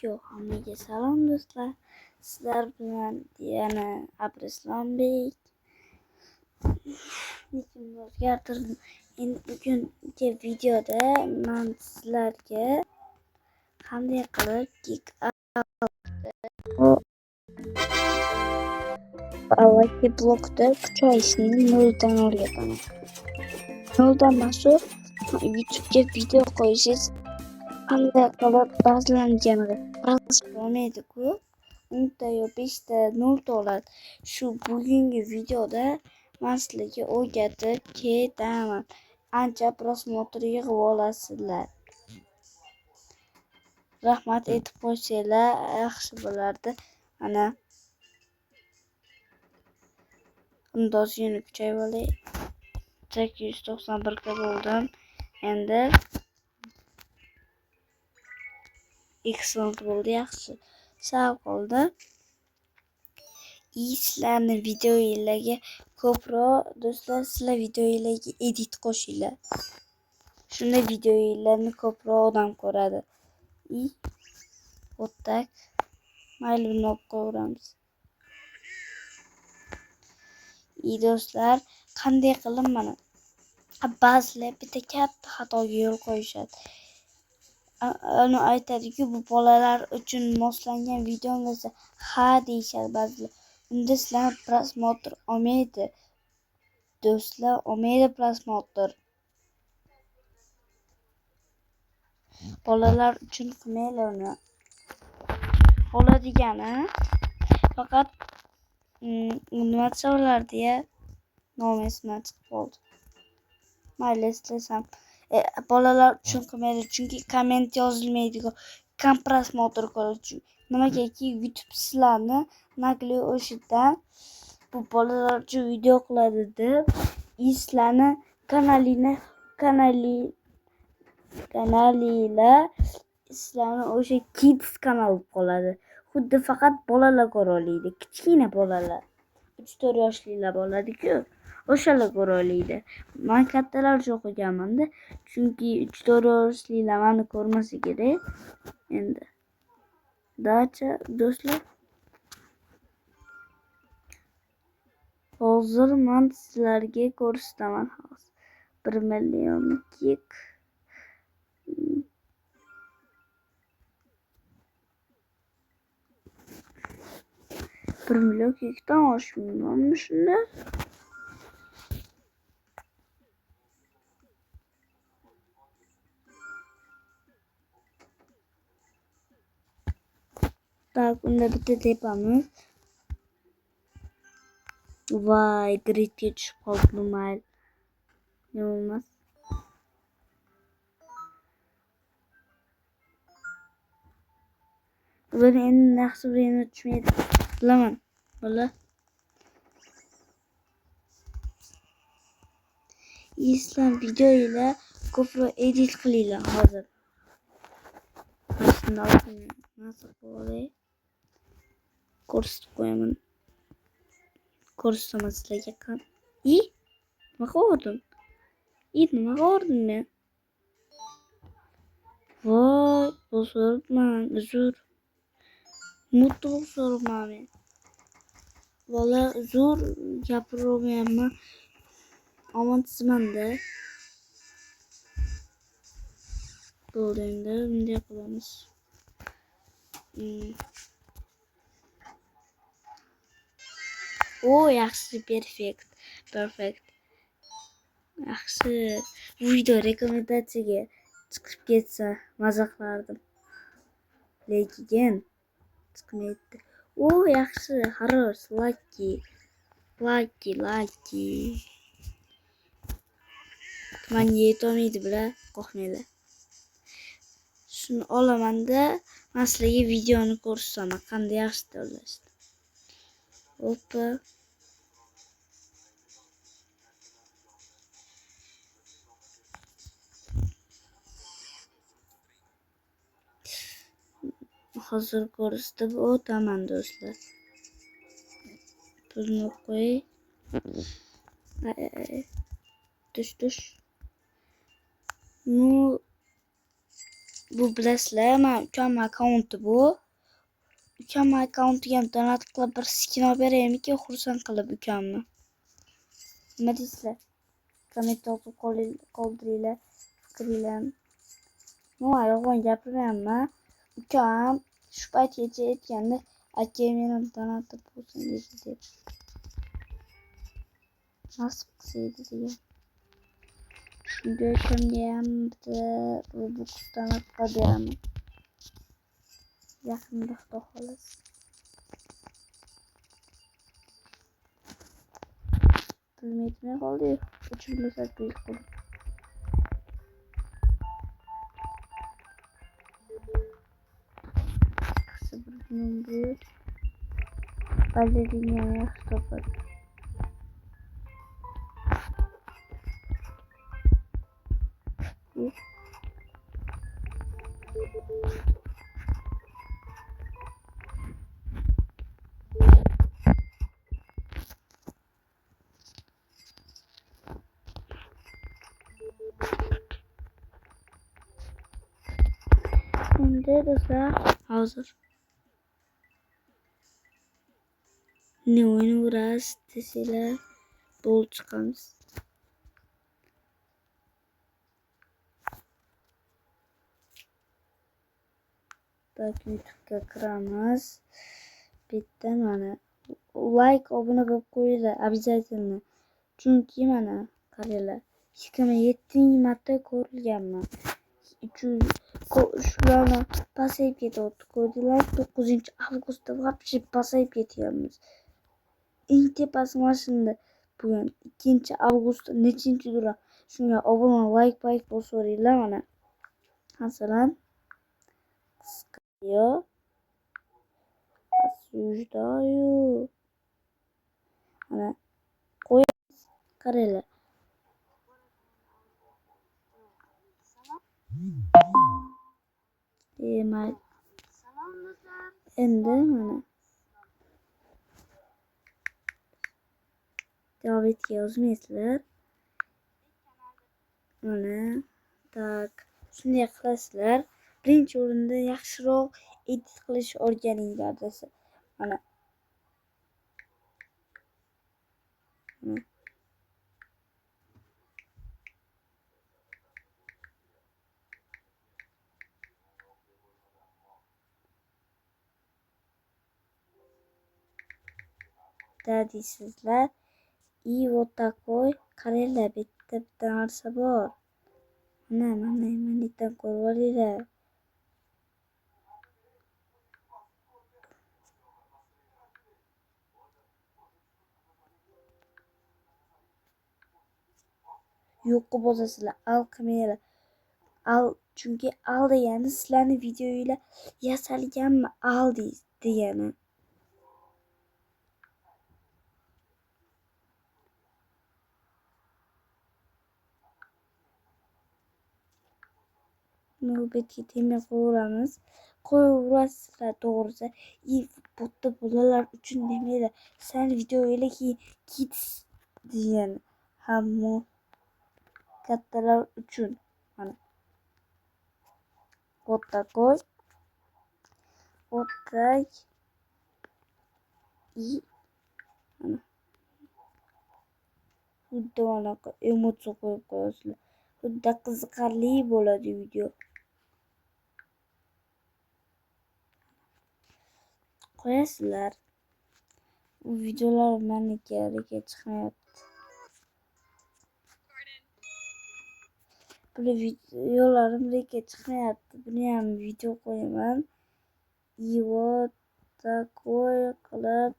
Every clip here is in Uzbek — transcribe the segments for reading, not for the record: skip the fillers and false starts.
Yo, hammaga salom do'stlar. Sizlar bilan yana Abrislombek. Nickimni o'zgartirdim. Endi bugungi videoda men sizlarga qanday qilib kick avvalgi blokda kuch olishni noldan o'rgataman. Noldan masu YouTube'ga video qo'yishingiz qanday qilib ba'zilanganini bo'lmaydi-ku. 10 ta yo 5 ta 0 ta oladi. Shu bugungi videoda men sizlarga o'rgatib ketaman. Ancha prosmotr yig'ib olasizlar. Rahmat aytib qo'ysanglar yaxshi bo'lardi. Mana undozini kuchayib olay. 891 ga bo'ldim. Endi excellent bo'ldi, yaxshi. Sal qoldi. Sizlarni videolarga ko'proq do'stlar, sizlar videolarga edit qo'shinglar. Shunda videolarni ko'proq odam ko'radi. O'ttak. Mayli, buni olib qo'yamiz. Do'stlar, qanday qilib mana ba'zilar bitta katta xatoga yo'l qo'yishadi. Uni aytadi-ku, bu bolalar uchun moslangan video bo'lsa, ha deyishadi ba'zilar. Unda sizlar prosmotr olmaydi. Do'stlar, olmaydi prosmotr. Bolalar uchun qilmaylar uni. Bo'ladigani faqat nima desalardi-ya, nomi esimdan chiqib qoldi. Mayli, eslasam. Bolalar uchun qilmaydi, chunki komment yozilmaydi-ku. Kam prosmotr ko'radi. Nimagaki YouTube sizlarni naqli o'shidan bu bolalar uchun video qiladi deb sizlarni kanalinglar sizlarni o'sha kids kanal bo'lib qoladi. Xuddi faqat bolalar ko'ra oladi. Kichkina bolalar. 3-4 yoshlilar bo'ladi-ku. O'shalar ko'ra oladi. Men kattalar uchun qo'yganman-da, chunki 3-4 yoshlilar meni ko'rmasa kerak. Endi dacha do'stlar. Hozir men sizlarga ko'rsataman. 1 million kick. 1 million kickdan oshmaymanmi shunda? Tak, unda bitta tepamiz. Voy, gridga tushib qoldi, mayli. Yo'lmas. Buni endi yaxshi birini tushmaydi. Bilaman. Bola. Sizlar videolar ko'proq edit qilinglar hozir. Shunda nasib bo'lay. Ko'rsatib qo'yaman. Ko'rsataman sizlarga qan. Nima qildim? Nima qildim men? Voy, bosirman, uzr. Mutlaqman men. Bola uzr gapiraolmayman. Omadsizman-da. Bo'ldi endi bunday qilamiz. Yaxshi, perfect. Yaxshi. Bu video rekomendatsiyaga chiqib ketsa maza qilardim. Lekin chiqmaydi. Yaxshi, xarosh, lucky. Men yetolmaydi bilan qo'rqmanglar. Shuni olaman-da, men sizlarga videoni ko'rsataman, qanday yaxshi tayyorlashni. Hoppa. Hozir ko'rsatib o'taman do'stlar. Pulni qo'y. Tush. Bu bilasizlar, men ukam akkaunti bu. Ukam akkauntiga ham donat qilib bir skin olib beraymikin, xursand qilib ukamni. Nima deysizlar? Kommentda qoldiringlar fikringlarni. Nima yolg'on gapirmayapman. Ukam shu paytgacha aytganda, aka meni ham donatib qo'ysangiz deb. Nasib qilsa edi degan. Shunga ukamga ham bitta Robux donat qilib beraman. Yaqinda xudo xohlasa. Pulim yetmay qoldi. 3800 pul. Qisa bir kunim bu. Baletini yaxshi topadi. Endi do'stlar, hozir ne o'ynaverasiz desanglar, bo'lib chiqamiz. Tak YouTube'ga kiramiz. Bitta mana like, obuna bo'lib qo'yinglar, обязательно. Chunki mana qaranglar, 27 marta ko'rilganman. Shularni pasayib ketyapti. Ko'rdinglar, 9 avgustda вообще pasayib ketyapmiz. Eng tepasi mana shunda. Bugun 2 avgust nechinchidir. Shunga obuna, like bosaveringlar mana. Masalan, yo осуждаю. Mana qo'yamiz, qaranglar. Mayli. Endi mana Davidga yozmaysizlar. Mana tak shunday qilasizlar. Birinchi o'rinda yaxshiroq edit qilish o'rganinglar desa. Mana deysizlar. И вот такой qaranglar, bitta narsa bor. Mana nimadan ko'rib olinglar. Yo'q bosasizlar, al qilmanglar. Al, chunki al degani sizlarni videoyinglar yasalganmi al degani. Navbatga temir qo'yaverasizlar to'g'risi. Bitta bolalar uchun demaydi. Sen videoyinglar kids degani. Hamma kattalar uchun. Mana. Вот такой. Вот так. И mana. Xuddi mana emotsi qo'yib qo'yasizlar. Xuddi qiziqarli bo'ladi video. Qo'yasizlar. Bu videolar meniki chiqmayapti. Bu videolarim chiqmayapti. Buni ham video qo'yaman. И вот такой qilib,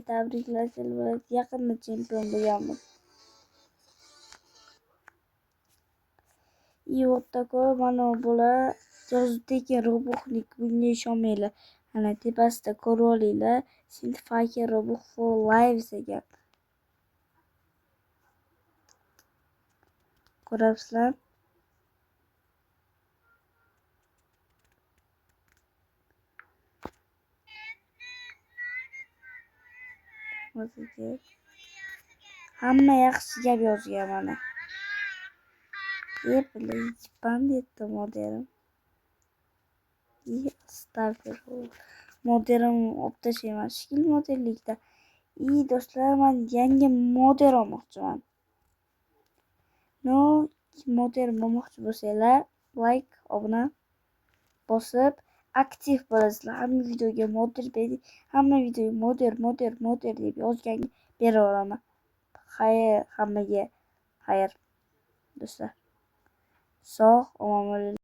tabriklashlar, yaqinda chempion bo'lganmiz. И вот такой mana bular yozibdiki Robux'lik, bunga ishonmanglar. Mana tepasida ko'rib olinglar. Synthfake Robux for lives degan. Ko'rasizlar? Hamma yaxshi gap yozgan mana. Banditda modelim. Astagfirullah. Modern obdash emas. Shkil modellikda. Do'stlar, men yangi model olmoqchiman. No, model olmoqchi bo'lsanglar, like, obuna bosib aktiv bo'lasizlar. Hamma videoga model deb yozganga beraveraman. Xayr, hammaga xayr do'stlar. Sog', omon bo'ling.